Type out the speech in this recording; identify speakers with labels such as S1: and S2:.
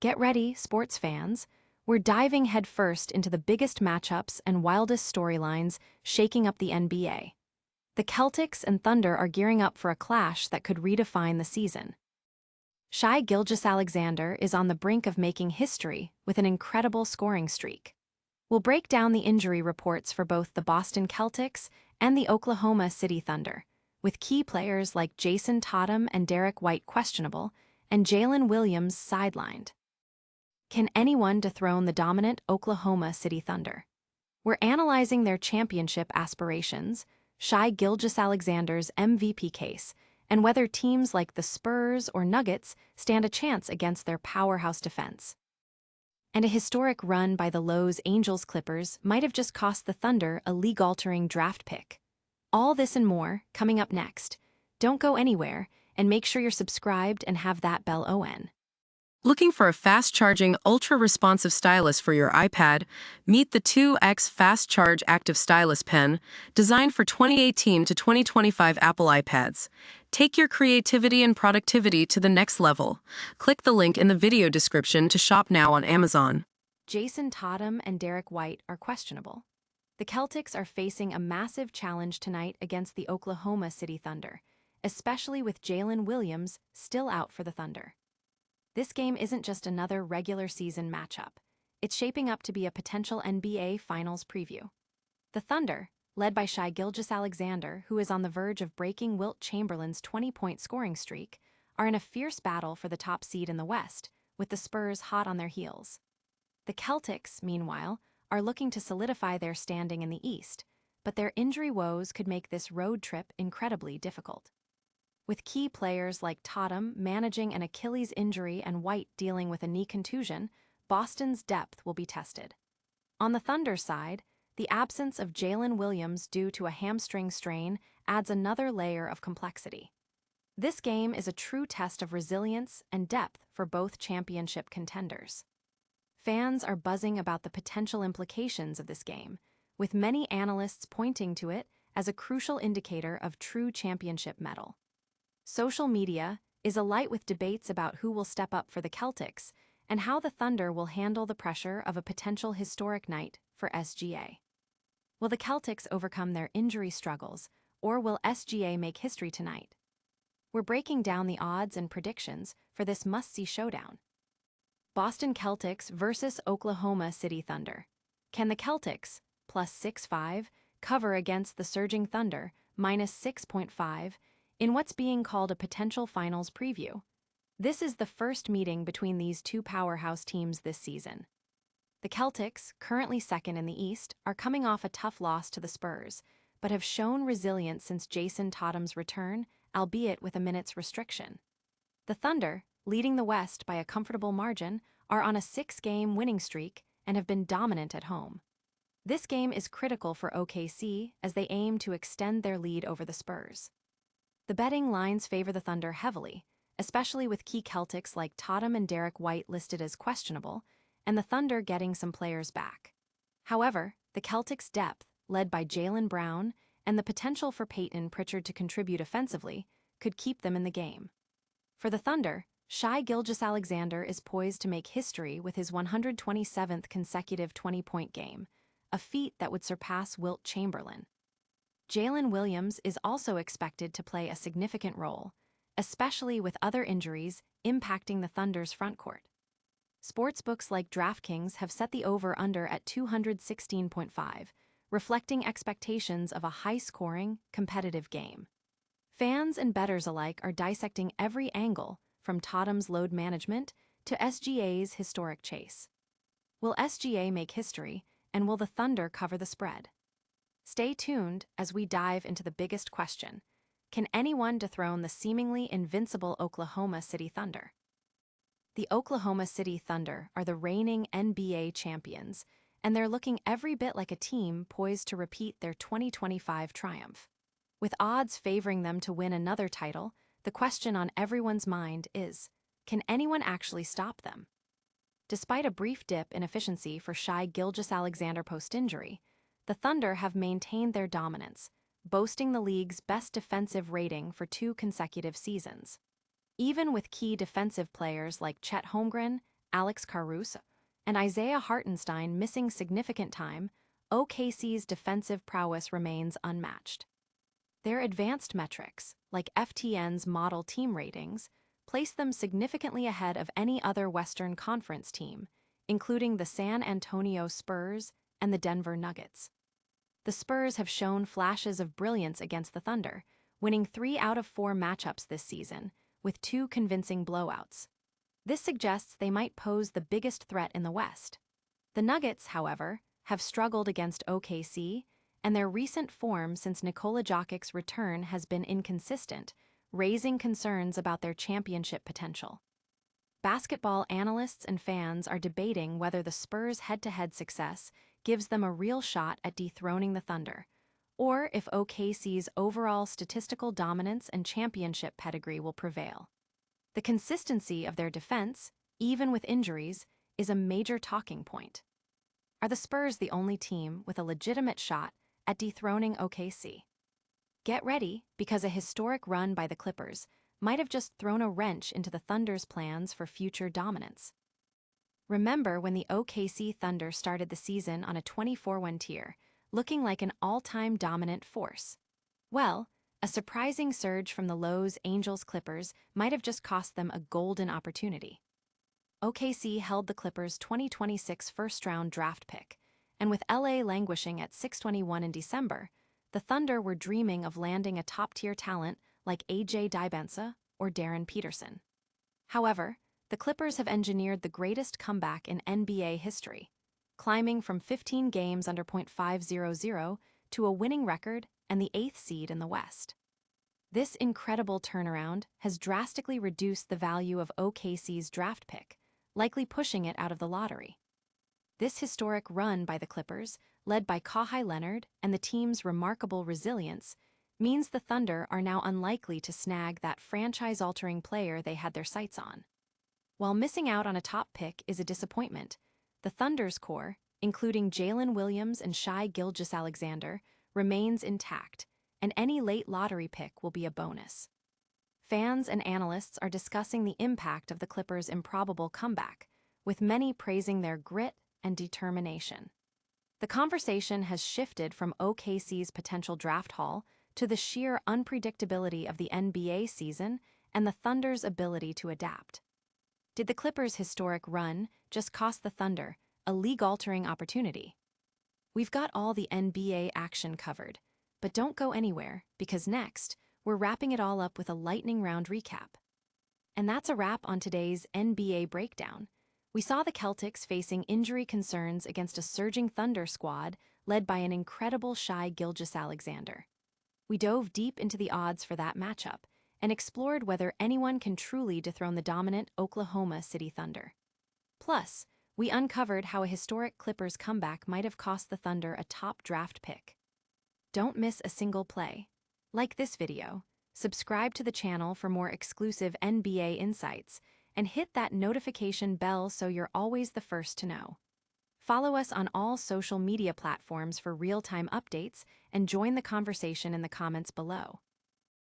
S1: Get ready, sports fans. We're diving headfirst into the biggest matchups and wildest storylines shaking up the NBA. The Celtics and Thunder are gearing up for a clash that could redefine the season. Shai Gilgeous-Alexander is on the brink of making history with an incredible scoring streak. We'll break down the injury reports for both the Boston Celtics and the Oklahoma City Thunder, with key players like Jayson and Derrick questionable and Jalen Williams sidelined. Can anyone dethrone the dominant Oklahoma City Thunder? We're analyzing their championship aspirations, Shai Gilgeous-Alexander's MVP case, and whether teams like the Spurs or Nuggets stand a chance against their powerhouse defense. And a historic run by the Los Angeles Clippers might have just cost the Thunder a league-altering draft pick. All this and more coming up next. Don't go anywhere, and make sure you're subscribed and have that bell on.
S2: Looking for a fast-charging, ultra-responsive stylus for your iPad? Meet the 2X Fast Charge Active Stylus Pen, designed for 2018 to 2025 Apple iPads. Take your creativity and productivity to the next level. Click the link in the video description to shop now on Amazon.
S1: Jayson and Derrick are questionable. The Celtics are facing a massive challenge tonight against the Oklahoma City Thunder, especially with Jalen Williams still out for the Thunder. This game isn't just another regular season matchup. It's shaping up to be a potential NBA Finals preview. The Thunder, led by Shai Gilgeous-Alexander, who is on the verge of breaking Wilt Chamberlain's 20-point scoring streak, are in a fierce battle for the top seed in the West, with the Spurs hot on their heels. The Celtics, meanwhile, are looking to solidify their standing in the East, but their injury woes could make this road trip incredibly difficult. With key players like Tatum managing an Achilles injury and White dealing with a knee contusion, Boston's depth will be tested. On the Thunder side, the absence of Jalen Williams due to a hamstring strain adds another layer of complexity. This game is a true test of resilience and depth for both championship contenders. Fans are buzzing about the potential implications of this game, with many analysts pointing to it as a crucial indicator of true championship mettle. Social media is alight with debates about who will step up for the Celtics and how the Thunder will handle the pressure of a potential historic night for SGA. Will the Celtics overcome their injury struggles, or will SGA make history tonight? We're breaking down the odds and predictions for this must-see showdown. Boston Celtics versus Oklahoma City Thunder. Can the Celtics, plus 6.5, cover against the surging Thunder, minus 6.5, in what's being called a potential finals preview? This is the first meeting between these two powerhouse teams this season. The Celtics, currently second in the East, are coming off a tough loss to the Spurs, but have shown resilience since Jayson's return, albeit with a minute's restriction. The Thunder, leading the West by a comfortable margin, are on a 6-game winning streak and have been dominant at home. This game is critical for OKC as they aim to extend their lead over the Spurs. The betting lines favor the Thunder heavily, especially with key Celtics like Tatum and Derrick listed as questionable, and the Thunder getting some players back. However, the Celtics' depth, led by Jaylen Brown, and the potential for Peyton Pritchard to contribute offensively, could keep them in the game. For the Thunder, Shai Gilgeous-Alexander is poised to make history with his 127th consecutive 20-point game, a feat that would surpass Wilt Chamberlain. Jalen Williams is also expected to play a significant role, especially with other injuries impacting the Thunder's frontcourt. Sportsbooks like DraftKings have set the over-under at 216.5, reflecting expectations of a high-scoring, competitive game. Fans and bettors alike are dissecting every angle, from Tatum's load management to SGA's historic chase. Will SGA make history, and will the Thunder cover the spread? Stay tuned as we dive into the biggest question: can anyone dethrone the seemingly invincible Oklahoma City Thunder? The Oklahoma City Thunder are the reigning NBA champions, and they're looking every bit like a team poised to repeat their 2025 triumph. With odds favoring them to win another title, the question on everyone's mind is, can anyone actually stop them? Despite a brief dip in efficiency for Shai Gilgeous-Alexander post-injury, the Thunder have maintained their dominance, boasting the league's best defensive rating for 2 consecutive seasons. Even with key defensive players like Chet Holmgren, Alex Caruso, and Isaiah Hartenstein missing significant time, OKC's defensive prowess remains unmatched. Their advanced metrics, like FTN's model team ratings, place them significantly ahead of any other Western Conference team, including the San Antonio Spurs and the Denver Nuggets. The Spurs have shown flashes of brilliance against the Thunder, winning 3 out of 4 matchups this season, with 2 convincing blowouts. This suggests they might pose the biggest threat in the West. The Nuggets, however, have struggled against OKC, and their recent form since Nikola Jokic's return has been inconsistent, raising concerns about their championship potential. Basketball analysts and fans are debating whether the Spurs' head-to-head success gives them a real shot at dethroning the Thunder, or if OKC's overall statistical dominance and championship pedigree will prevail. The consistency of their defense, even with injuries, is a major talking point. Are the Spurs the only team with a legitimate shot at dethroning OKC? Get ready, because a historic run by the Clippers might have just thrown a wrench into the Thunder's plans for future dominance. Remember when the OKC Thunder started the season on a 24-win tier, looking like an all-time dominant force? Well, a surprising surge from the lows Angels-Clippers might have just cost them a golden opportunity. OKC held the Clippers' 2026 first-round draft pick, and with LA languishing at 621 in December, the Thunder were dreaming of landing a top-tier talent like AJ Dybala or Darren Peterson. However, the Clippers have engineered the greatest comeback in NBA history, climbing from 15 games under .500 to a winning record and the 8th seed in the West. This incredible turnaround has drastically reduced the value of OKC's draft pick, likely pushing it out of the lottery. This historic run by the Clippers, led by Kawhi Leonard and the team's remarkable resilience, means the Thunder are now unlikely to snag that franchise-altering player they had their sights on. While missing out on a top pick is a disappointment, the Thunder's core, including Jalen Williams and Shai Gilgeous-Alexander, remains intact, and any late lottery pick will be a bonus. Fans and analysts are discussing the impact of the Clippers' improbable comeback, with many praising their grit and determination. The conversation has shifted from OKC's potential draft haul to the sheer unpredictability of the NBA season and the Thunder's ability to adapt. Did the Clippers' historic run just cost the Thunder a league-altering opportunity? We've got all the NBA action covered, but don't go anywhere, because next, we're wrapping it all up with a lightning round recap. And that's a wrap on today's NBA breakdown. We saw the Celtics facing injury concerns against a surging Thunder squad led by an incredible Shai Gilgeous-Alexander. We dove deep into the odds for that matchup and explored whether anyone can truly dethrone the dominant Oklahoma City Thunder. Plus, we uncovered how a historic Clippers comeback might have cost the Thunder a top draft pick. Don't miss a single play. Like this video, subscribe to the channel for more exclusive NBA insights, and hit that notification bell so you're always the first to know. Follow us on all social media platforms for real-time updates and join the conversation in the comments below.